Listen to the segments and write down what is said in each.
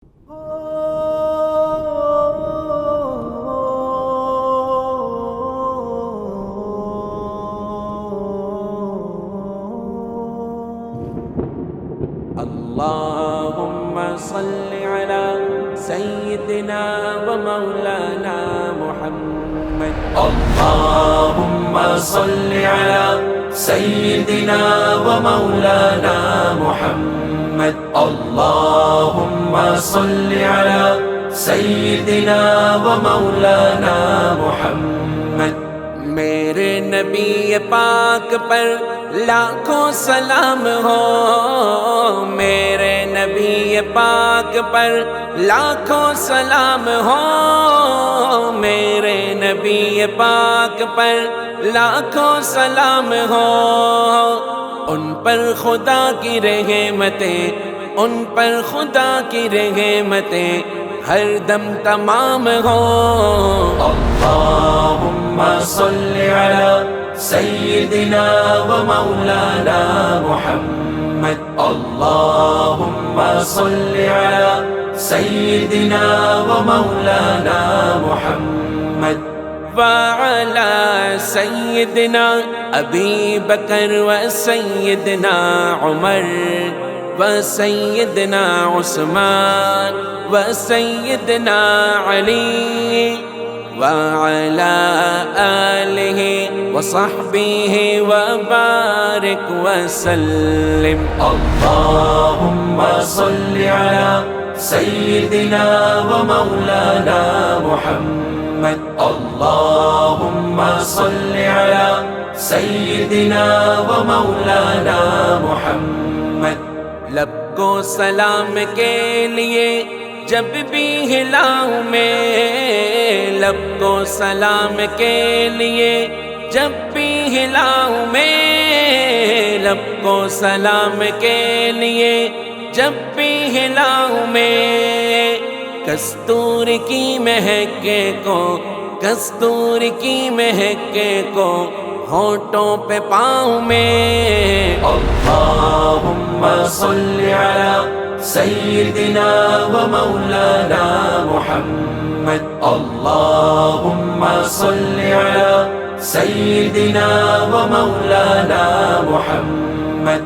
اللهم صل على سيدنا ومولانا محمد. اللهم صل على سيدنا ومولانا محمد. اللهم صل على سيدنا ومولانا محمد. میرے نبی پاک پر لاکھوں سلام ہو، میرے نبی پاک پر لاکھوں سلام ہو، میرے نبی پاک پر لاکھوں سلام ہو. ان پر خدا کی رحمتیں، ان پر خدا کی رحمتیں ہر دم تمام ہو. اللہم صل علی سیدنا و مولانا محمد. اللہم صل علی سیدنا و مولانا محمد وعلى سيدنا أبي بكر وسيدنا عمر وسيدنا عثمان وسيدنا علي وعلى آله وصحبه وبارك وسلم. اللهم صل على سيدنا ومولانا محمد. اللهم صل على سيدنا ومولانا محمد. لب کو سلام کے لیے جب بھی ہلاؤں میں، لب کو سلام کے لیے جب بھی ہلاؤں میں، لب کو سلام کے لیے جب بھی ہلاؤں میں، کستور کی مہک کو، کستور کی مہک کو ہونٹوں پہ پاؤں میں. اللہم صل علی سیدنا و مولانا محمد. اللہم صل علی سیدنا و مولانا محمد.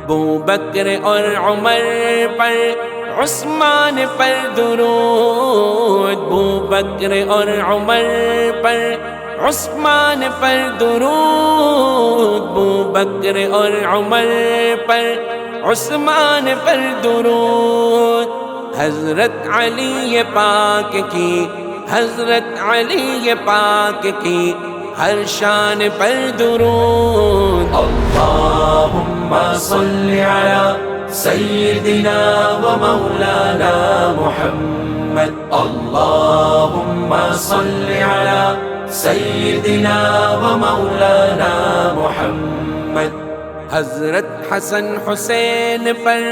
ابو بکر اور عمر پر، عثمان پر درود. ابو بکر اور عمر پر، عثمان پر درود. ابو بکر اور عمر پر، عثمان پر درود. حضرت علی پاک کی، حضرت علی پاک کی ہر شان پر درود. اللہم صل علی سیدنا و مولانا محمد. اللہم صل علی سیدنا و مولانا محمد. حضرت حسن حسین پر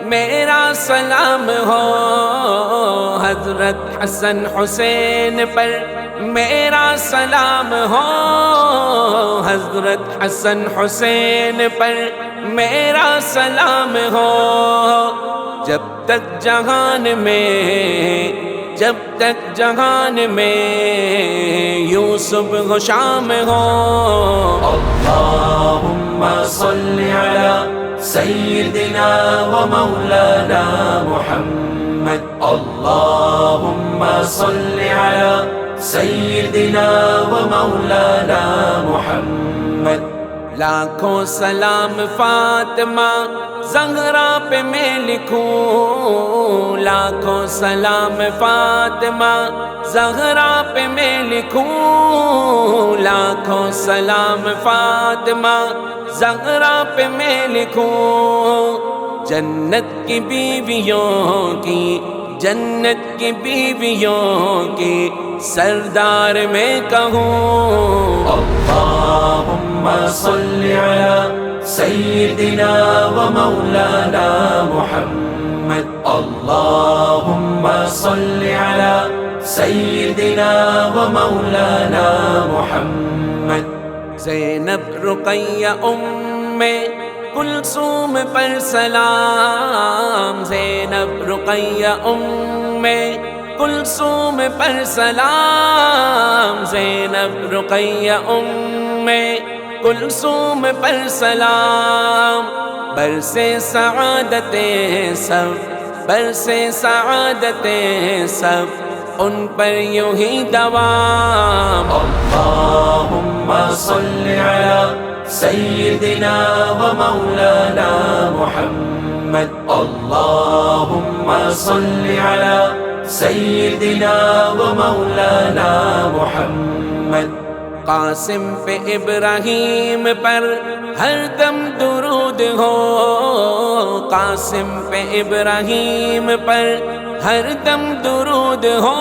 میرا سلام ہو، حضرت حسن حسین پر میرا سلام ہو، حضرت حسن حسین پر میرا سلام ہو. جب تک جہان میں، جب تک جہان میں یوسف و شام ہو. اللہم صل علی سیدنا و مولانا محمد. اللہم صل علی سیدنا و مولانا محمد. لاکھوں سلام فاطمہ زہرا پہ میں لکھوں، لاکھوں سلام فاطمہ زہرا پہ میں لکھوں، لاکھوں سلام فاطمہ زہرا پہ میں لکھوں. جنت کی بیویوں کی، جنت کی بیویوں کی سردار میں کہوں. اللہم صل علی سیدنا و مولانا محمد. اللہم صل علی سیدنا و مولانا محمد. زینب رقیہ ام کلثوم پر سلام، زینب رقیہ ام کلثوم پر سلام، زینب رقیہ ام کلثوم پر سلام، برسے سعادتیں سب، برسے سعادتیں سب ان پر یوں ہی دوام۔ اللہم صل علی سیدنا و مولانا محمد، اللہم صل علی سیدنا و مولانا محمد۔ قاسم پہ ابراہیم پر ہر دم درود ہو، قاسم پہ ابراہیم پر ہر دم درود ہو،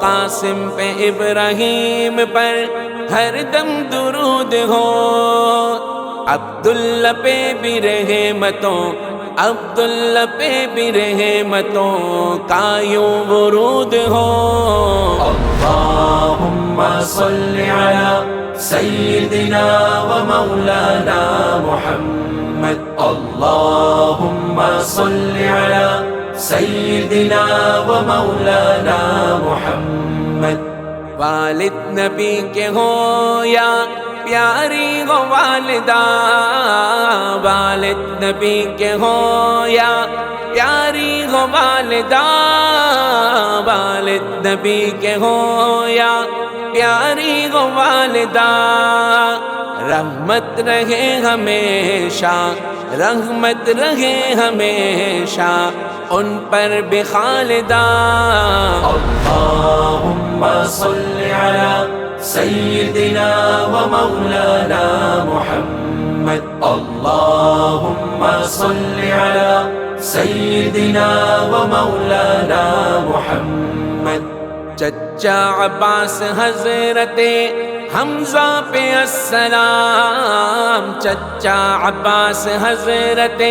قاسم پہ ابراہیم پر ہر دم درود ہو، عبداللہ پہ بھی رحمتوں، عبداللہ پہ بھی رحمتوں کا یوں ورود ہو۔ اللہم صل علی سیدنا و مولانا محمد، اللہم صل علی سیدنا و مولانا محمد۔ والد نبی کے ہو یا پیاری ہو والدہ، والد نبی کے ہو یا پیاری ہو والدہ، والد نبی کے ہو یا پیاری ہو والدہ، رحمت رہے ہمیشہ، رحمت رہے ہمیشہ ان پر بھی خالدہ۔ اللہم صل علی سیدنا و مولانا محمد، اللہم صل علی سیدنا و مولانا محمد۔ چچا عباس حضرت حمزہ پہ السلام، چچا عباس حضرت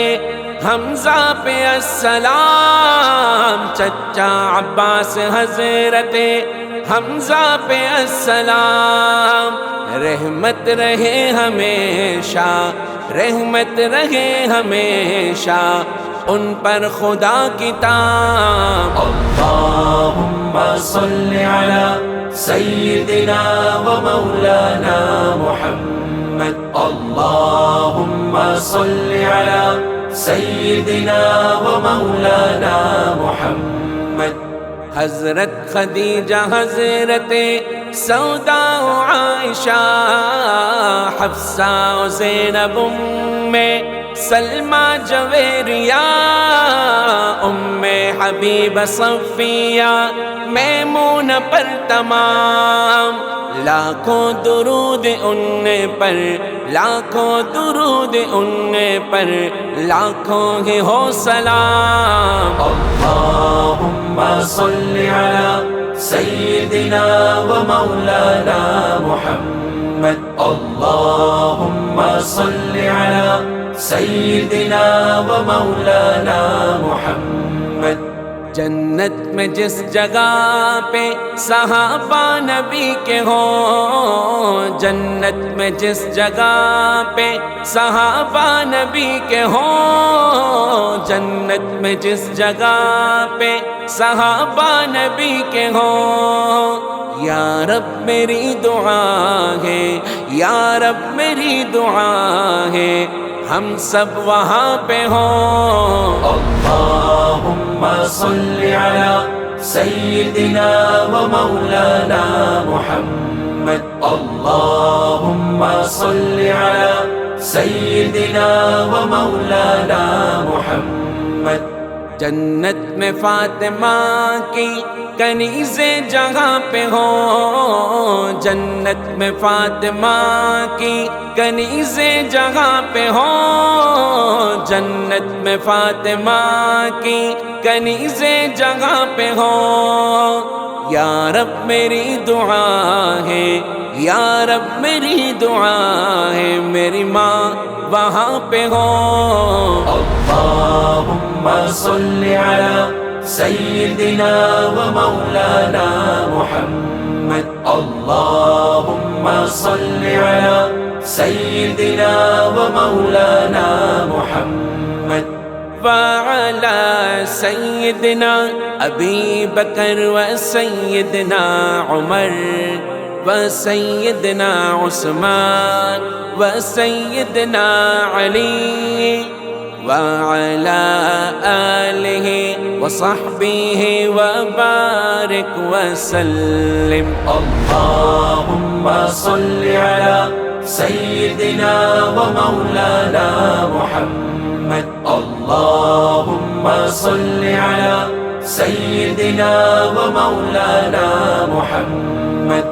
حمزہ پہ السلام، چچا عباس حضرت حمزہ پہ السلام، رحمت رہے ہمیشہ، رحمت رہے ہمیشہ ان پر خدا کی تام۔ اللہم صل علی سیدنا و مولانا محمد، اللہم صل علی سیدنا و مولانا محمد۔ حضرت خدیجہ، حضرت سودا و عائشہ، حفصہ و زینب ام سلمہ جویریہ، ام حبیبہ صفیہ میمونہ پر تمام، لاکھوں درود ان پر، لاکھوں درود ان پر، لاکھوں ہی ہو سلام۔ اللہم صل علی سیدنا و مولانا محمد، اللہم صل علی سیدنا و مولانا محمد۔ جنت میں جس جگہ پہ صحابہ نبی کے ہوں، جنت میں جس جگہ پہ صحابہ نبی کے ہوں، جنت میں جس جگہ پہ صحابہ نبی کے ہوں، یا رب میری دعا ہے، یا رب میری دعا ہے ہم سب وہاں پہ ہوں۔ اللہم صل علی سیدنا و مولانا محمد، اللہم صل علی سیدنا و مولانا محمد۔ جنت میں فاطمہ کی کنیزیں جگہ پہ ہوں، جنت میں فاطمہ کی کنیزیں جگہ پہ ہوں، جنت میں فاطمہ کی کنیزیں جگہ پہ ہوں، یا رب میری دعا ہے، یا رب میری دعا ہے میری ماں وہاں پہ ہو۔ اللہم صل علی سیدنا و مولانا محمد، اللہم صل علی سيدنا ومولانا محمد وعلى سيدنا أبي بكر وسيدنا عمر وسيدنا عثمان وسيدنا علي وعلى آله وصحبه وبارك وسلم. اللهم صل على سيدنا ومولانا محمد. اللهم صل على سيدنا ومولانا محمد.